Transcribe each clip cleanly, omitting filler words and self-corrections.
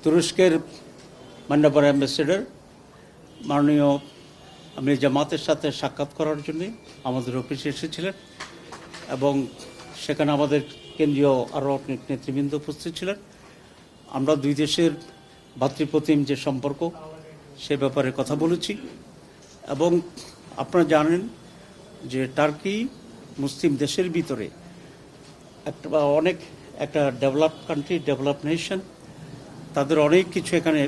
তুরস্কের মান্যবর অ্যাম্বাসেডর মাননীয় আমির জামাতের সাথে সাক্ষাৎ করার জন্য আমাদের অফিসে এসেছিলেন এবং সেখানে আমাদের কেন্দ্রীয় আরও অনেক নেতৃবৃন্দ উপস্থিত ছিলেন। আমরা দুই দেশের ভাতৃপ্রতিম যে সম্পর্ক সে ব্যাপারে কথা বলেছি এবং আপনারা জানেন যে টার্কি মুসলিম দেশের ভিতরে একটা ডেভেলপ কান্ট্রি, ডেভেলপ নেশন। তাদের অনেক কিছু এখানে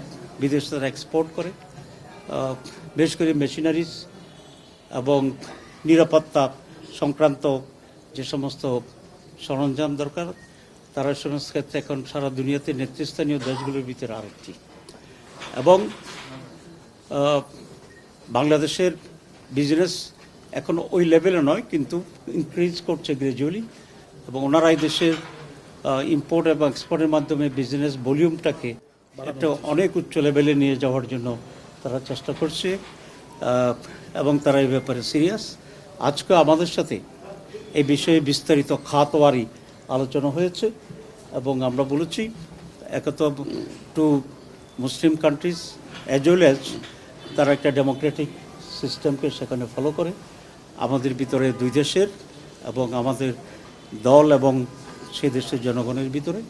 বিদেশ তারা এক্সপোর্ট করে, বেশ করে মেশিনারিজ এবং নিরাপত্তা সংক্রান্ত যে সমস্ত সরঞ্জাম দরকার, তারা সমস্ত ক্ষেত্রে এখন সারা দুনিয়াতে নেতৃস্থানীয় দেশগুলোর ভিতরে আরেকটি। এবং বাংলাদেশের বিজনেস এখন ওই লেভেলে নয়, কিন্তু ইনক্রিজ করছে গ্র্যাজুয়ালি, এবং ওনারা এই দেশের ইম্পোর্ট এবং এক্সপোর্টের মাধ্যমে বিজনেস ভলিউমটাকে একটা অনেক উচ্চ লেভেলে নিয়ে যাওয়ার জন্য তারা চেষ্টা করছে এবং তারা এই ব্যাপারে সিরিয়াস। আজকে আমাদের সাথে এই বিষয়ে বিস্তারিত খাতওয়ারি আলোচনা হয়েছে এবং আমরা বলেছি একত two Muslim countries as well as তারা একটা ডেমোক্রেটিক সিস্টেমকে সেখানে ফলো করে। আমাদের ভিতরে দুই দেশের এবং আমাদের দল এবং সেই দেশের জনগণের ভিতরে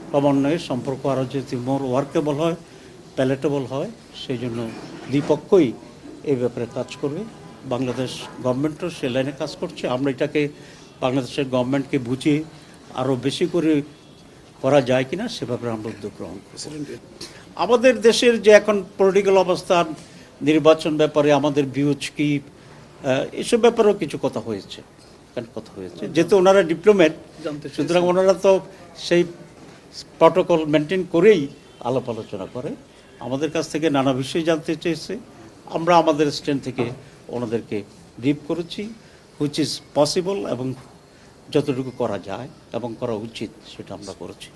ক্রমান্বয়ে সম্পর্ক আরও যদি মোর ওয়ার্কেবল হয়, প্যালেটেবল হয়, সেই জন্য দ্বিপক্ষই এই ব্যাপারে কাজ করবে। বাংলাদেশ গভর্নমেন্টও সে লাইনে কাজ করছে। আমরা এটাকে বাংলাদেশের গভর্নমেন্টকে বুঝিয়ে আরও বেশি করে করা যায় কিনা সে ব্যাপারে আমরা উদ্যোগ গ্রহণ করছি। আমাদের দেশের যে এখন পলিটিক্যাল অবস্থান, নির্বাচন ব্যাপারে আমাদের ভিউজ কি, এসব ব্যাপারেও কিছু কথা হয়েছে। যেহেতু ওনারা ডিপ্লোম্যাট, সুতরাং ওনারা তো সেই প্রটোকল মেনটেন করেই আলাপ আলোচনা করে। আমাদের কাছ থেকে নানা বিষয় জানতে চেয়েছে, আমরা আমাদের স্ট্যান্ড থেকে ওনাদেরকে ব্রিফ করেছি, হুইচ ইজ পসিবল এবং যতটুকু করা যায় এবং করা উচিত সেটা আমরা করেছি।